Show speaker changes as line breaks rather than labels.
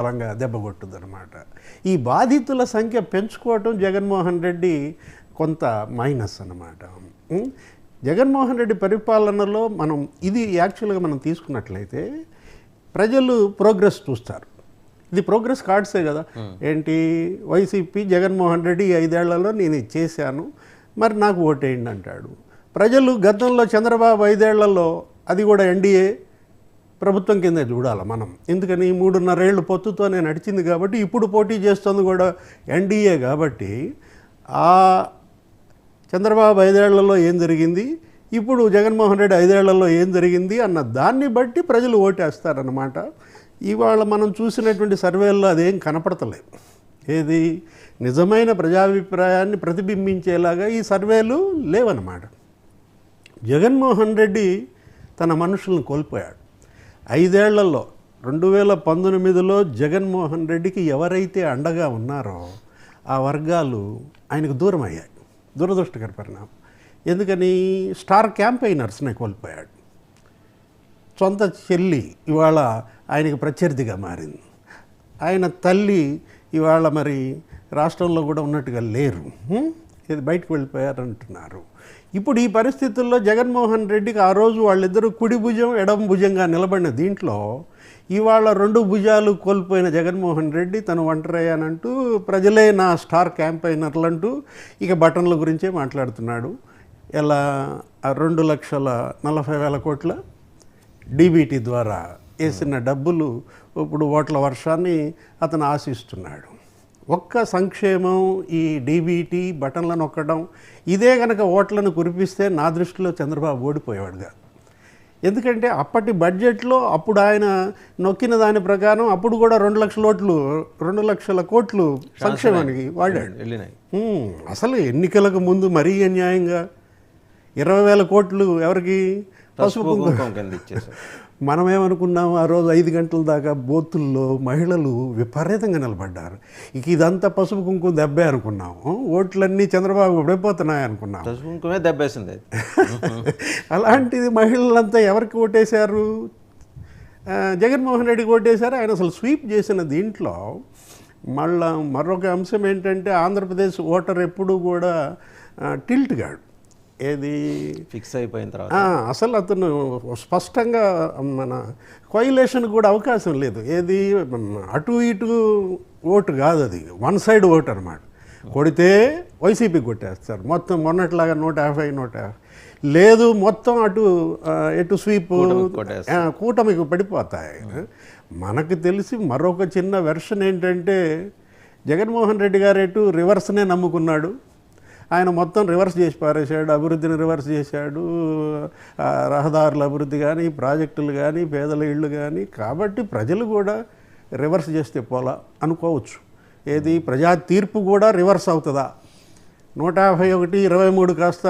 బలంగా దెబ్బ కొట్టుదనమాట. ఈ బాధితుల సంఖ్య పెంచుకోవటం జగన్మోహన్ రెడ్డి కొంత మైనస్ అన్నమాట. జగన్మోహన్ రెడ్డి పరిపాలనలో మనం ఇది యాక్చువల్గా మనం తీసుకున్నట్లయితే ప్రజలు ప్రోగ్రెస్ చూస్తారు. ఇది ప్రోగ్రెస్ కార్డ్సే కదా. ఏంటి వైసీపీ జగన్మోహన్ రెడ్డి 5 ఏళ్లలో నేను ఇది చేశాను, మరి నాకు ఓటేయండి అంటాడు. ప్రజలు గతంలో చంద్రబాబు 5 ఏళ్లలో అది కూడా ఎన్డీఏ ప్రభుత్వం కింద చూడాలి మనం. ఎందుకని 3.5 ఏళ్ళు పొత్తుతోనే నడిచింది కాబట్టి, ఇప్పుడు పోటీ చేస్తుంది కూడా ఎన్డీఏ కాబట్టి, ఆ చంద్రబాబు 5 ఏళ్లలో ఏం జరిగింది, ఇప్పుడు జగన్మోహన్ రెడ్డి 5 ఏళ్లలో ఏం జరిగింది అన్న దాన్ని బట్టి ప్రజలు ఓటేస్తారన్నమాట. ఇవాళ మనం చూసినటువంటి సర్వేల్లో అదేం కనపడతలేదు. ఏది నిజమైన ప్రజాభిప్రాయాన్ని ప్రతిబింబించేలాగా ఈ సర్వేలు లేవన్నమాట. జగన్మోహన్ రెడ్డి తన మనుషులను కోల్పోయాడు 5 ఏళ్లలో. 2019లో జగన్మోహన్ రెడ్డికి ఎవరైతే అండగా ఉన్నారో ఆ వర్గాలు ఆయనకు దూరం అయ్యాయి. దురదృష్టకర పరిణామం. ఎందుకని స్టార్ క్యాంపెయినర్స్ని కోల్పోయాడు. సొంత చెల్లి ఇవాళ ఆయనకి ప్రత్యర్థిగా మారింది. ఆయన తల్లి ఇవాళ మరి రాష్ట్రంలో కూడా ఉన్నట్టుగా లేరు, ఇది బయటకు వెళ్ళిపోయారంటున్నారు. ఇప్పుడు ఈ పరిస్థితుల్లో జగన్మోహన్ రెడ్డికి ఆ రోజు వాళ్ళిద్దరూ కుడి భుజం ఎడమ భుజంగా నిలబడిన దీంట్లో ఇవాళ 2 భుజాలు కోల్పోయిన జగన్మోహన్ రెడ్డి తను ఒంటరయ్యానంటూ ప్రజలే నా స్టార్ క్యాంపెయినర్లు అంటూ ఇక బటన్ల గురించే మాట్లాడుతున్నాడు. ఎలా 2,40,000 కోట్ల డీబీటీ ద్వారా వేసిన డబ్బులు ఇప్పుడు ఓట్ల వర్షాన్ని అతను ఆశిస్తున్నాడు. ఒక్క సంక్షేమం ఈ డీబీటీ బటన్లను నొక్కడం ఇదే కనుక ఓట్లను కురిపిస్తే నా దృష్టిలో చంద్రబాబు ఓడిపోయేవాడుగా. ఎందుకంటే అప్పటి బడ్జెట్లో అప్పుడు ఆయన నొక్కిన దాని ప్రకారం అప్పుడు కూడా 2 లక్షల కోట్లు సంక్షేమానికి వాడాడు. అసలు ఎన్నికలకు ముందు మరీ అన్యాయంగా 20,000 కోట్లు ఎవరికి పసుపు కుంకుమ ఇచ్చేసారు. మనమేమనుకున్నాం, ఆ రోజు 5 గంటల దాకా బూతుల్లో మహిళలు విపరీతంగా నిలబడ్డారు. ఇక ఇదంతా పసుపు కుంకుమ దెబ్బే అనుకున్నాం. ఓట్లన్నీ చంద్రబాబు పడిపోతున్నాయి అనుకున్నాం.
పసుపు కుంకుమే దెబ్బేసింది.
అలాంటిది మహిళలంతా ఎవరికి ఓటేశారు? జగన్మోహన్ రెడ్డికి ఓటేశారు. ఆయన అసలు స్వీప్ చేసిన దీంట్లో మళ్ళా మరొక అంశం ఏంటంటే ఆంధ్రప్రదేశ్ ఓటర్ ఎప్పుడూ కూడా టిల్ట్ గాడు. ఏది
ఫిక్స్ అయిపోయిన తర్వాత
అసలు అతను స్పష్టంగా మన కోయిలేషన్ కూడా అవకాశం లేదు. ఏది అటు ఇటు ఓటు కాదు, అది 1 సైడ్ ఓటు అనమాట. కొడితే వైసీపీ కొట్టేస్తారు మొత్తం, మొన్నట్లాగా 150 లేదు, మొత్తం ఎటు స్వీప్ కూటమికి పడిపోతాయి. మనకు తెలిసి మరొక చిన్న వెర్షన్ ఏంటంటే జగన్మోహన్ రెడ్డి గారు ఎటు రివర్స్నే నమ్ముకున్నాడు. ఆయన మొత్తం రివర్స్ చేసి పారేశాడు, అభివృద్ధిని రివర్స్ చేశాడు, రహదారుల అభివృద్ధి కానీ, ప్రాజెక్టులు కానీ, పేదల ఇళ్ళు కానీ. కాబట్టి ప్రజలు కూడా రివర్స్ చేస్తే పోలా అనుకోవచ్చు. ఏది ప్రజా తీర్పు కూడా రివర్స్ అవుతుందా? 151, 23 కాస్త